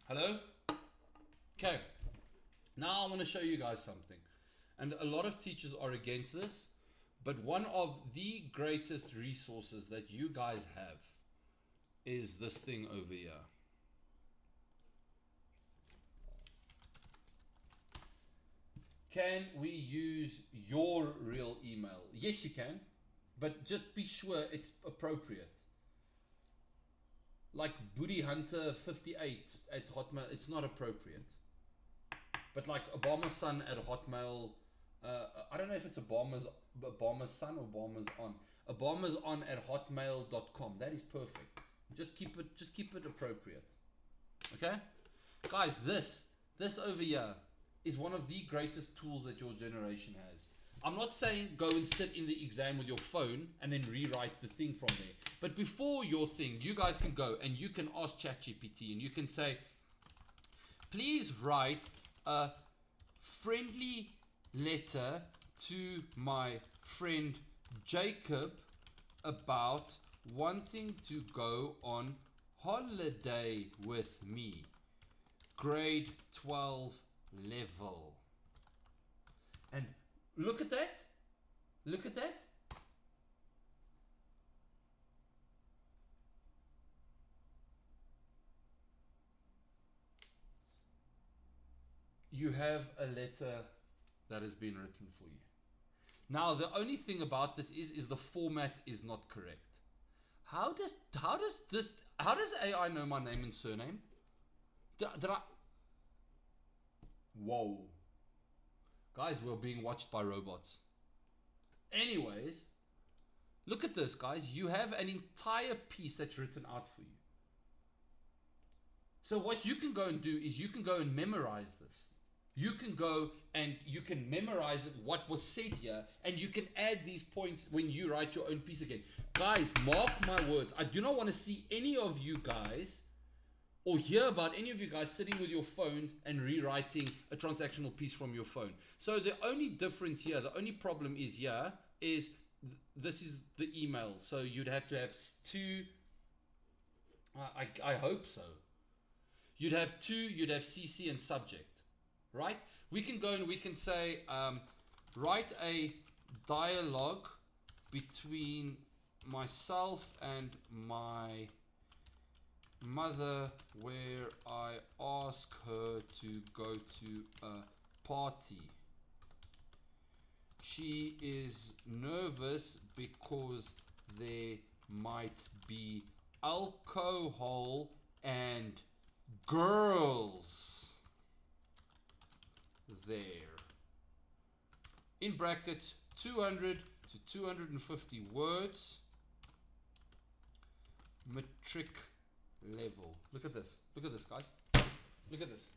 Hello? Okay. Now I want to show you guys something. And a lot of teachers are against this, but one of the greatest resources that you guys have is this thing over here. Can we use your real email? Yes, you can, but just be sure it's appropriate. Like BoodyHunter58 at Hotmail, it's not appropriate. But like Obama's son at Hotmail, I don't know if it's Obama's son or Obama's on. Obama's on at hotmail.com. That is perfect. Just keep it appropriate. Okay? Guys, this over here is one of the greatest tools that your generation has. I'm not saying go and sit in the exam with your phone and then rewrite the thing from there. But before your thing, you guys can go and you can ask ChatGPT and you can say, please write a friendly letter to my friend Jacob about wanting to go on holiday with me. Grade 12 level. And look at that. Look at that. You have a letter that has been written for you. Now the only thing about this is the format is not correct. How does AI know my name and surname? Did I? Whoa. Guys, we're being watched by robots. Anyways, look at this, guys. You have an entire piece that's written out for you. So what you can go and do is you can go and memorize this. You can go and you can memorize what was said here, and you can add these points when you write your own piece again. Guys, mark my words. I do not want to see any of you guys or hear about any of you guys sitting with your phones and rewriting a transactional piece from your phone. So the only difference here, the only problem is here, is this is the email. So you'd have to have two, I hope so. You'd have two, you'd have CC and subject, right? We can go and we can say, write a dialogue between myself and my mother where I ask her to go to a party. She is nervous because there might be alcohol and girls there. In brackets, 200 to 250 words. metric level. Look at this. Look at this, guys. Look at this.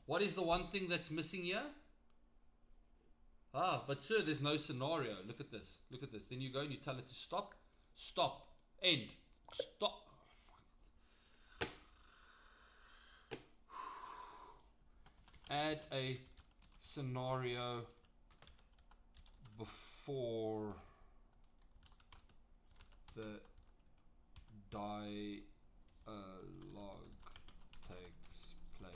What is the one thing that's missing here? Ah, but sir, there's no scenario. Look at this. Look at this. Then you go and you tell it to stop. Stop. End. Stop. Add a scenario before the dialogue takes place.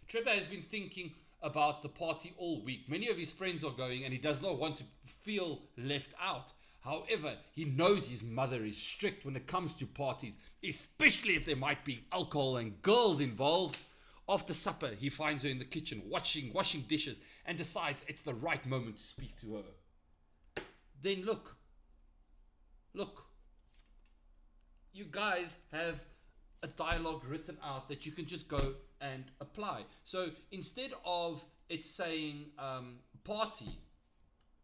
Trevor has been thinking about the party all week. Many of his friends are going and he does not want to feel left out. However, he knows his mother is strict when it comes to parties, especially if there might be alcohol and girls involved. After supper, he finds her in the kitchen washing dishes and decides it's the right moment to speak to her. Then look, you guys have a dialogue written out that you can just go and apply. So instead of it saying party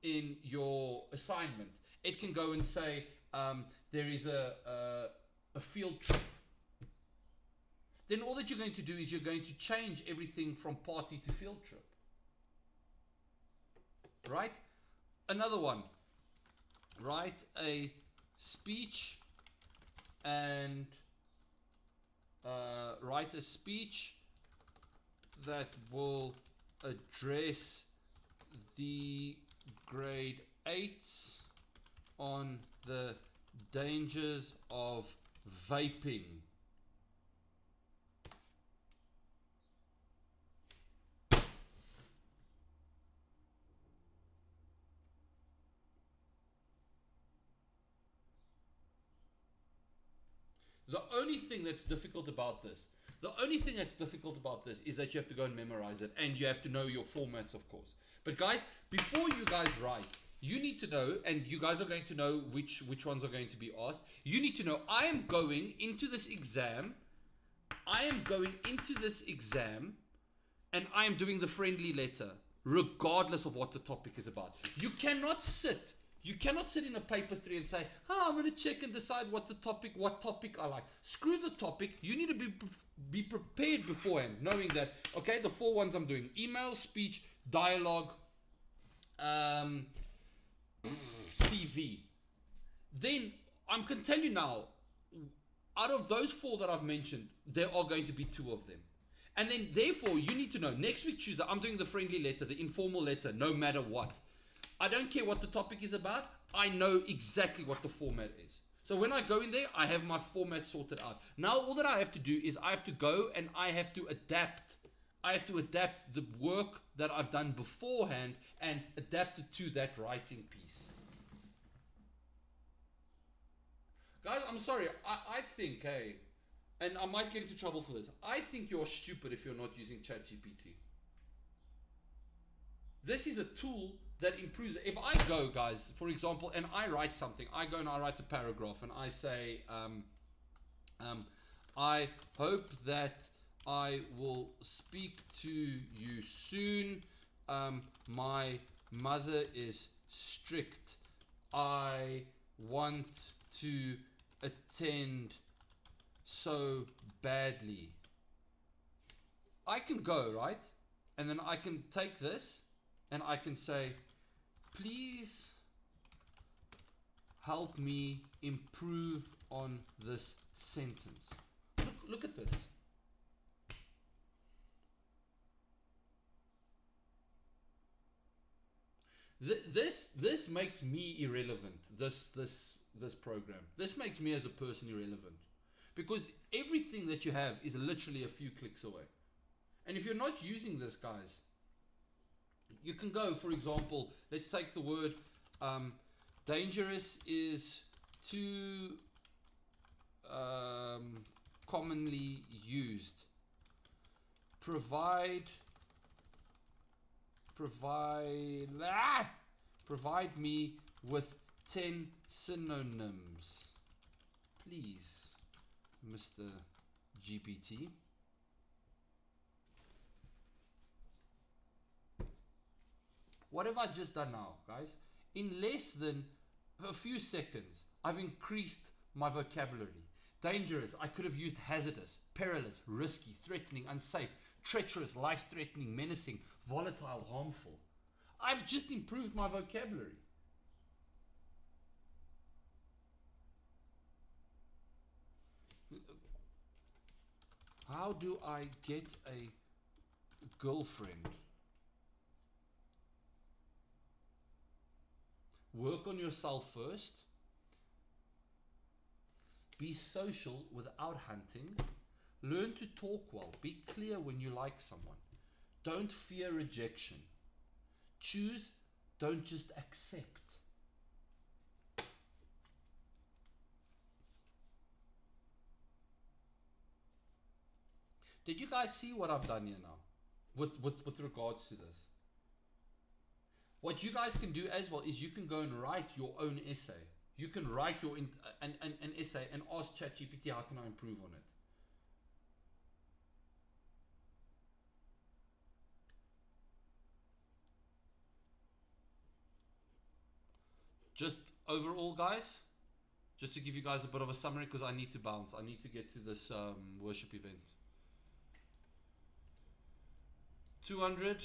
in your assignment, it can go and say there is a field trip. Then all that you're going to do is you're going to change everything from party to field trip. Right? Another one. Write a speech and write a speech that will address the grade 8s on the dangers of vaping. The only thing that's difficult about this, is that you have to go and memorize it, and you have to know your formats, of course. But guys, before you guys write, you need to know, and you guys are going to know which ones are going to be asked. You need to know, I am going into this exam, and I am doing the friendly letter, regardless of what the topic is about. You cannot sit in a paper 3 and say, I'm going to check and decide what topic I like. Screw the topic. You need to be prepared beforehand, knowing that, okay, the 4 ones I'm doing: email, speech, dialogue, CV. Then I can tell you now, out of those 4 that I've mentioned, there are going to be 2 of them. And then therefore you need to know, next week Tuesday, I'm doing the friendly letter, the informal letter, no matter what. I don't care what the topic is about. I know exactly what the format is. So when I go in there, I have my format sorted out. Now all that I have to do is I have to go and I have to adapt. I have to adapt the work that I've done beforehand and adapt it to that writing piece. Guys, I'm sorry. I think, hey, and I might get into trouble for this. I think you're stupid if you're not using ChatGPT. This is a tool that improves. If I go, guys, for example, and I write something, I go and I write a paragraph and I say, I hope that I will speak to you soon. My mother is strict. I want to attend so badly. I can go, right? And then I can take this and I can say, please help me improve on this sentence. Look at this. This makes me irrelevant. This program. This makes me as a person irrelevant, because everything that you have is literally a few clicks away. And if you're not using this, guys, you can go, for example, let's take the word dangerous is too commonly used. Provide me with 10 synonyms, please, Mr. GPT. What have I just done now, guys? In less than a few seconds, I've increased my vocabulary. Dangerous, I could have used hazardous, perilous, risky, threatening, unsafe, treacherous, life-threatening, menacing, volatile, harmful. I've just improved my vocabulary. How do I get a girlfriend? Work on yourself first. Be social without hunting. Learn to talk well. Be clear when you like someone. Don't fear rejection. Choose, don't just accept. Did you guys see what I've done here now with regards to this? What you guys can do as well is you can go and write your own essay. You can write your an essay and ask ChatGPT, how can I improve on it? Just overall, guys, just to give you guys a bit of a summary, because I need to bounce. I need to get to this worship event. 200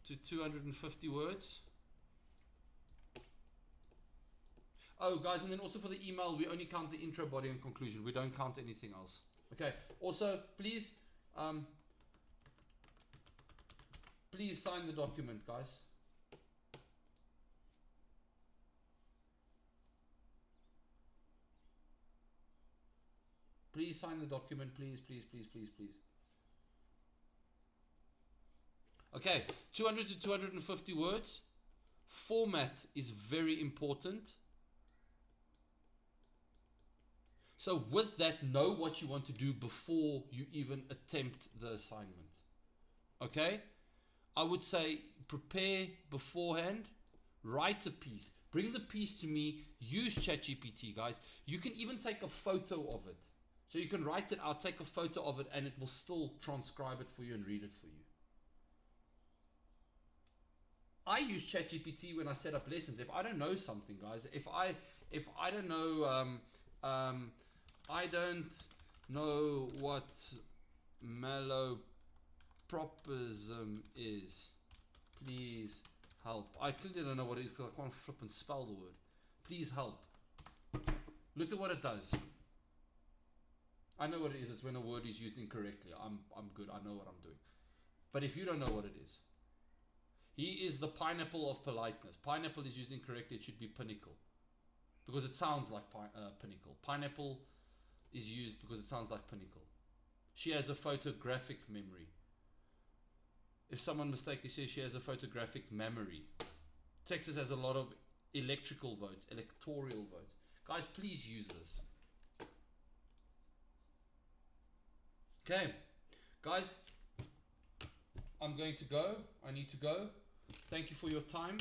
to 250 words. Oh, guys, and then also for the email, we only count the intro, body, and conclusion. We don't count anything else. Okay. Also, please sign the document, guys. Please sign the document, please, please, please, please, please. Okay, 200 to 250 words. Format is very important. So with that, know what you want to do before you even attempt the assignment. Okay? I would say prepare beforehand, write a piece, bring the piece to me, use ChatGPT, guys. You can even take a photo of it. So you can write it out, take a photo of it, and it will still transcribe it for you and read it for you. I use ChatGPT when I set up lessons. If I don't know something, guys, if I don't know, I don't know what malapropism is, please help. I clearly don't know what it is because I can't flip and spell the word. Please help. Look at what it does. I know what it is. It's when a word is used incorrectly. I'm good. I know what I'm doing. But if you don't know what it is, he is the pineapple of politeness. Pineapple is used incorrectly. It should be pinnacle, because it sounds like pinnacle. Pineapple is used because it sounds like pinnacle. She has a photographic memory. If someone mistakenly says she has a photographic memory. Texas has a lot of electoral votes. Guys, please use this. Okay, guys, I'm going to go. I need to go. Thank you for your time.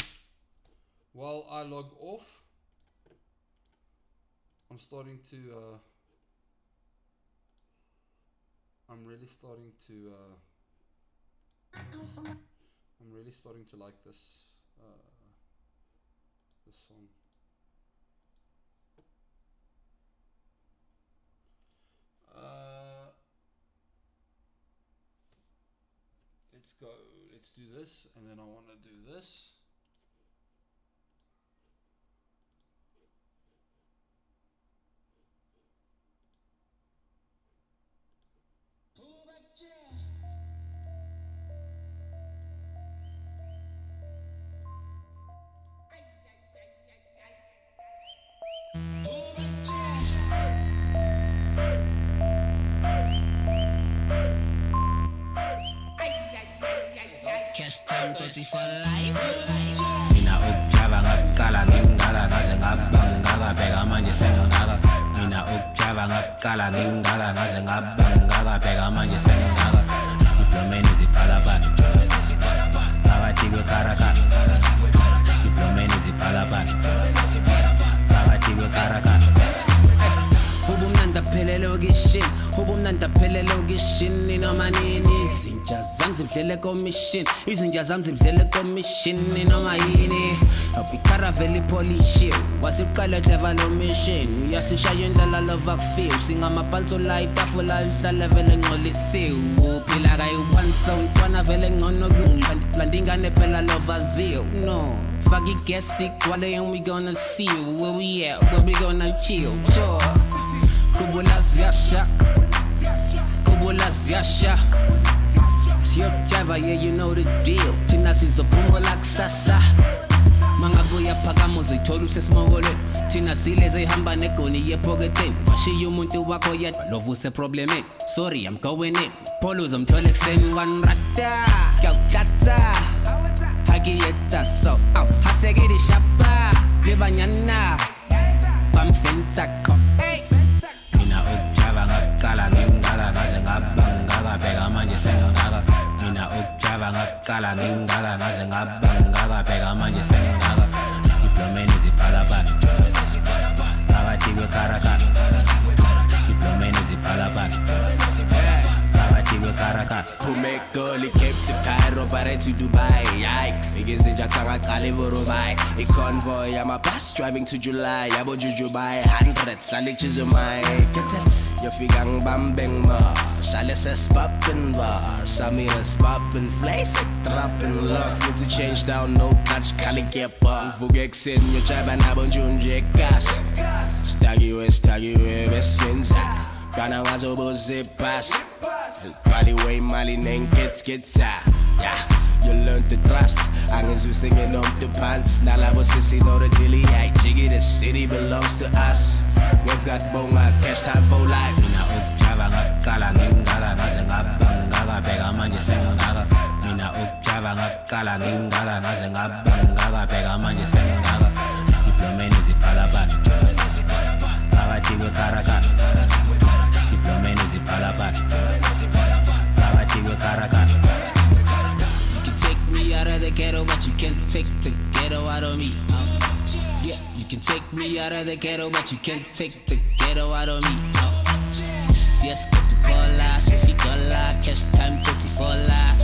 While I log off, I'm starting to I'm really starting to like this this song. Let's go. Let's do this, and then I want to do this. Catch time 30 for life. Mina ukjava ngaqala ngingaka ngaze ngabangaka bheka manje sengaka. Mina ukjava ngaqala ngingaka ngaze ngabangaka bheka manje sengaka. Diplomeni ziphalaphala phakathi kwekarakara. Diplomeni ziphalaphala phakathi kwekarakara. Ubumnandi aphelele okishini, ubumnandi aphelele okishini noma nini izinto izinja zami zidlele commission izinja zami zidlele commission noma yini Caravelle polish wasiqala clever lo mission uyasishaya indlela love feel singamaphanto la itafula lihlala vele ngcolisiwe uphila kayi one sound kwana vele ngcono landingane phela love zeal no fuck it get sick while and we gonna see where we at where we gonna chill sure kubula ziyasha Sio Java, yeah, you know the deal. Tina sizophumula kusasa. Mangabuya phakama uzithola usesimokole. Thina sileze ihamba negoni yepocketini. Washiya umuntu wakho yedwa love useproblemini. Sorry, I'm going in. Polo uzomthola ekseni wanrata. Kyawukatha. Hakiyetha so. Hasekedi shapa. Lebanyana. Bamfentsakho. Mina ukujava ngaqala ngingaka ngaze ngabangaka bheka manje sengaka Mina ukujava ngaqala ngingaka ngaze ngabangaka bheka manje sengaka Diplomeni ziphala phi Phakathi kweKaraka Diplomeni ziphala phi Phakathi kweKaraka Siphume eGoli Cape to Cairo bare to Dubai Yike fike izinja ngaqala eVorovai iconvoy yamabus driving to July yabo Jujubai hundreds hlale ichizomai yafika ngibambe ngima hlale sesipopping bar samina spopping flash dropping lost need to change down no clutch khali get bar uvuke ekseni ngiyojiba nabo njunje egas stakiwe besenza kana ngazobuze pass Body way mali gets yeah you learn to trust angizwe singing on the pants nalabo sissy know the dilly hey jiggy the city belongs to us what's got bongas cash time for life Mina ukujava ngaqala ngingaka ngaze ngabangaka bheka manje sengaka Mina ukujava ngaqala ngingaka ngaze ngabangaka bheka manje sengaka Diplomeni ziphala phi Phakathi kweKaraka Diplomeni ziphala phi Phakathi kweKaraka You can take me out of the ghetto, but you can't take the ghetto out of me. Yeah, you can take me out of the ghetto, but you can't take the ghetto out of me. Si es que tu cola, sushi cola, cash time 24 la.